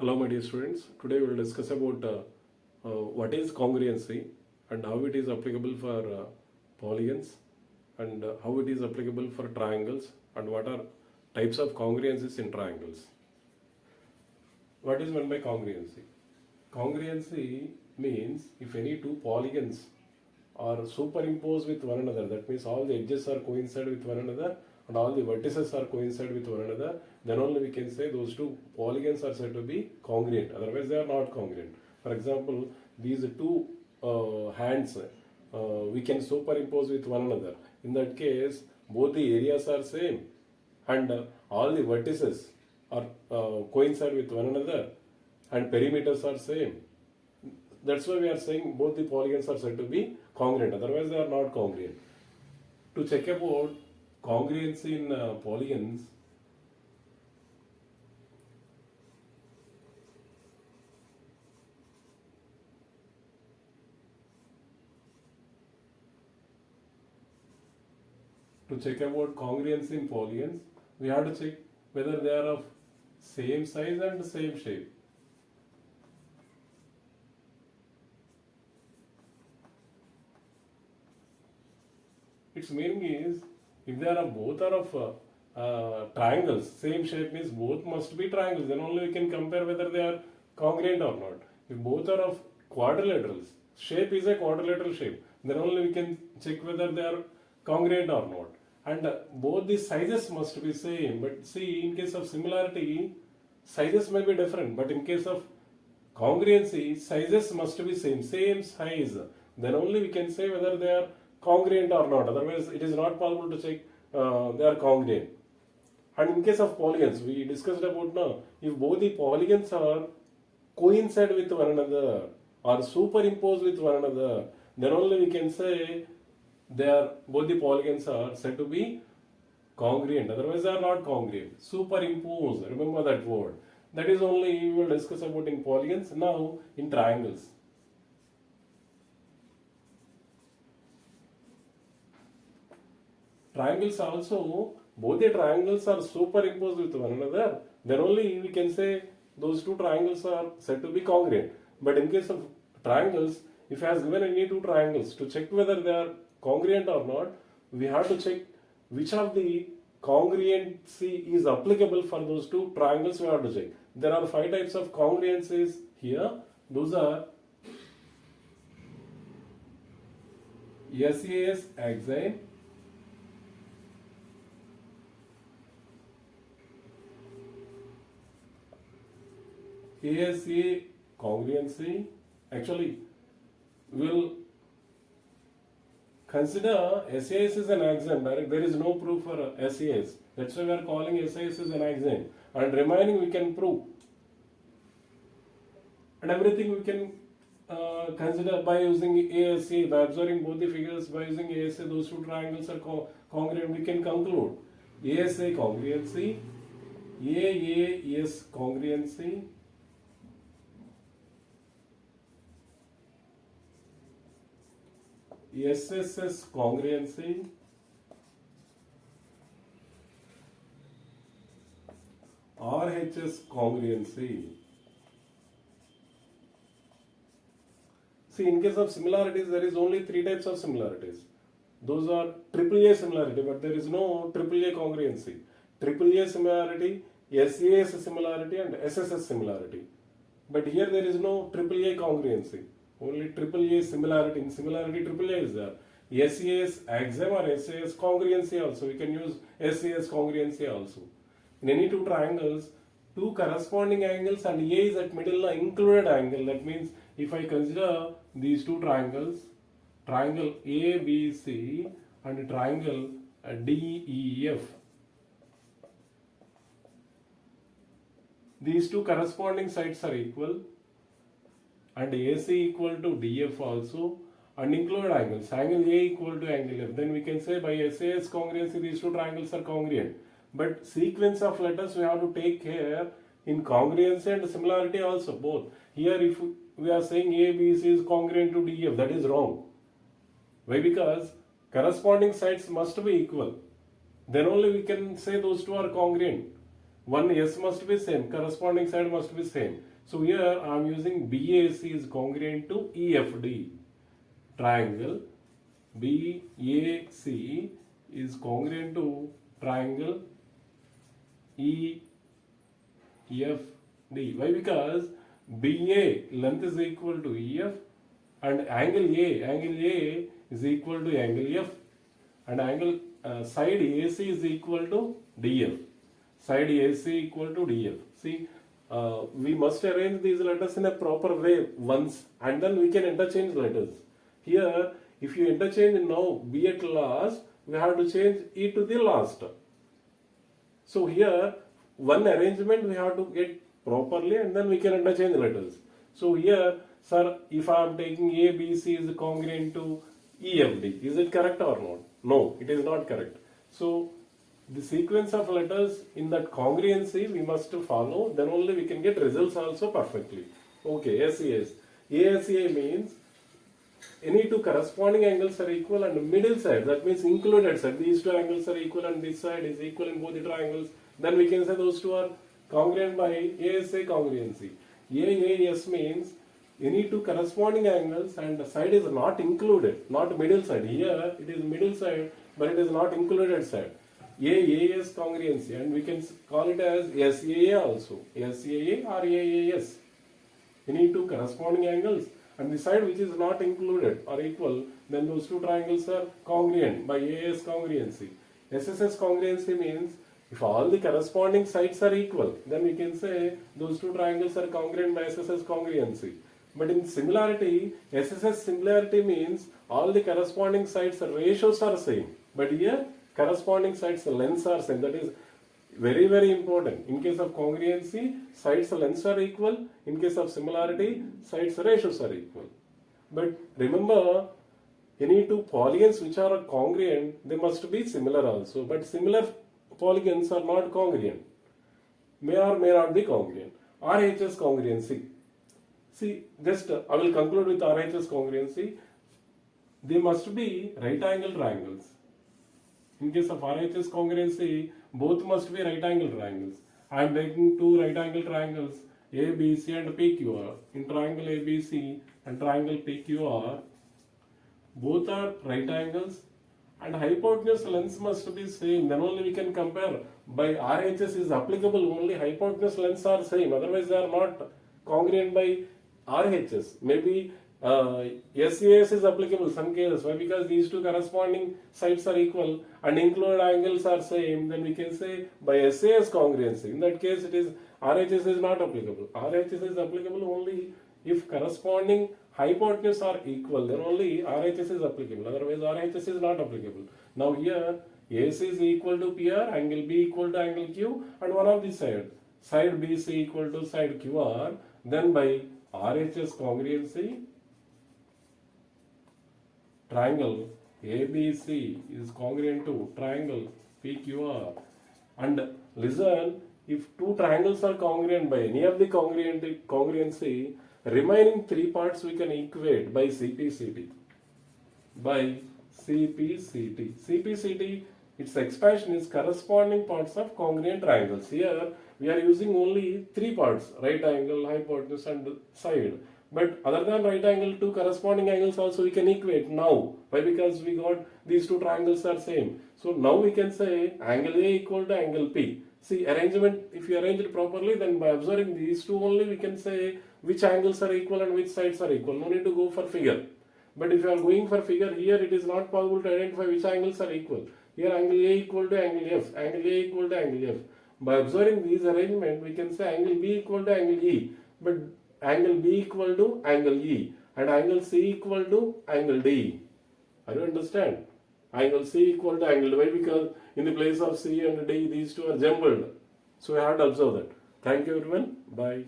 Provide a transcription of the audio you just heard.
Hello my dear students, today we will discuss about what is congruency and how it is applicable for polygons and how it is applicable for triangles and what are types of congruencies in triangles. What is meant by congruency? Congruency means if any two polygons are superimposed with one another, that means all the edges are coincide with one another and all the vertices are coincide with one another, then only we can say those two polygons are said to be congruent. Otherwise they are not congruent. For example, these two hands we can superimpose with one another. In that case, both the areas are same and all the vertices are coincide with one another and perimeters are same. That's why we are saying both the polygons are said to be congruent. Otherwise they are not congruent. To check about congruency in polygons, we have to check whether they are of same size and same shape. Its meaning is if they are both are of triangles, same shape means both must be triangles. Then only we can compare whether they are congruent or not. If both are of quadrilaterals, shape is a quadrilateral shape, then only we can check whether they are congruent or not. And both the sizes must be same. But see, in case of similarity, sizes may be different. But in case of congruency, sizes must be same size. Then only we can say whether they are congruent or not. Otherwise, it is not possible to check they are congruent. And in case of polygons, we discussed about now, if both the polygons are coincide with one another or superimposed with one another, then only we can say they are both the polygons are said to be congruent. Otherwise, they are not congruent. Superimpose, remember that word. That is only we will discuss about in polygons. Now, in triangles. Triangles also, both the triangles are superimposed with one another, then only we can say those two triangles are said to be congruent. But in case of triangles, if he has given any two triangles, to check whether they are congruent or not, we have to check which of the congruency is applicable for those two triangles. We have to check. There are 5 types of congruencies here. Those are SAS axiom, ASA congruency. Actually, we will consider SAS as an axiom. There is no proof for SAS. That's why we are calling SAS as an axiom. And remaining we can prove. And everything we can consider by using ASA, by observing both the figures, by using ASA, those two triangles are congruent. We can conclude ASA congruency, AAS congruency, SSS congruency, RHS congruency. See, in case of similarities, there is only 3 types of similarities. Those are AAA similarity, but there is no AAA congruency. AAA similarity, SAS similarity, and SSS similarity. But here there is no AAA congruency. Only AAA similarity. In similarity, AAA is there. SAS axiom or SAS congruency also. We can use SAS congruency also. In any two triangles, two corresponding angles and A is at middle included angle. That means if I consider these two triangles, triangle ABC and triangle DEF, these two corresponding sides are equal and AC equal to DF also and include angles. Angle A equal to angle F. Then we can say by SAS congruency these two triangles are congruent. But sequence of letters we have to take care in congruency and similarity also both. Here if we are saying ABC is congruent to DF, that is wrong. Why? Because corresponding sides must be equal. Then only we can say those two are congruent. One S must be same, corresponding side must be same. So here I am using BAC is congruent to EFD. Triangle BAC is congruent to triangle EFD. Why? Because BA length is equal to EF and angle A is equal to angle F, and angle side AC is equal to DF. Side AC equal to DF. See, we must arrange these letters in a proper way once, and then we can interchange letters. Here, if you interchange now B at last, we have to change E to the last. So here, one arrangement we have to get properly, and then we can interchange letters. So here, sir, if I am taking A, B, C is congruent to EFD, is it correct or not? No, it is not correct. So the sequence of letters in that congruency we must follow, then only we can get results also perfectly. Okay, SES. ASA means any two corresponding angles are equal and middle side, that means included side. These two angles are equal and this side is equal in both the triangles. Then we can say those two are congruent by ASA congruency. AAS means any two corresponding angles and the side is not included, not middle side. Here it is middle side, but it is not included side. AAS congruency, and we can call it as SAA also. SAA or AAS. Any two corresponding angles and the side which is not included or equal, then those two triangles are congruent by AAS congruency. SSS congruency means if all the corresponding sides are equal, then we can say those two triangles are congruent by SSS congruency. But in similarity, SSS similarity means all the corresponding sides ratios are same. But here corresponding sides lengths are same. That is very, very important. In case of congruency, sides lengths are equal. In case of similarity, sides ratios are equal. But remember, any two polygons which are congruent, they must be similar also. But similar polygons are not congruent. May or may not be congruent. RHS congruency. See, just I will conclude with RHS congruency. They must be right angle triangles. In case of RHS congruency, both must be right angle triangles. I am taking two right angle triangles ABC and PQR. In triangle ABC and triangle PQR, both are right angles and hypotenuse lengths must be same. Then only we can compare. By RHS is applicable, only hypotenuse lengths are same. Otherwise they are not congruent by RHS. Maybe SAS is applicable some cases. Why? Because these two corresponding sides are equal and included angles are same. Then we can say by SAS congruency. In that case, it is RHS is not applicable. RHS is applicable only if corresponding hypotenuse are equal. Then only RHS is applicable. Otherwise, RHS is not applicable. Now here, AC is equal to PR, angle B equal to angle Q, and one of the side BC equal to side QR. Then by RHS congruency, triangle ABC is congruent to triangle PQR. And listen, if two triangles are congruent by any of the congruency, remaining three parts we can equate by CPCT. By CPCT. CPCT, its expansion is corresponding parts of congruent triangles. Here we are using only three parts, right angle, hypotenuse and side. But other than right angle, two corresponding angles also we can equate now. Why? Because we got these two triangles are same. So now we can say angle A equal to angle P. See, arrangement, if you arrange it properly, then by observing these two only we can say which angles are equal and which sides are equal. No need to go for figure. But if you are going for figure, here it is not possible to identify which angles are equal. Here angle A equal to angle F, angle A equal to angle F. By observing these arrangement, we can say angle B equal to angle E. But angle B equal to angle E and angle C equal to angle D. Are you understand? Angle C equal to angle D. Why? Because in the place of C and D, these two are jumbled. So we have to observe that. Thank you everyone. Bye.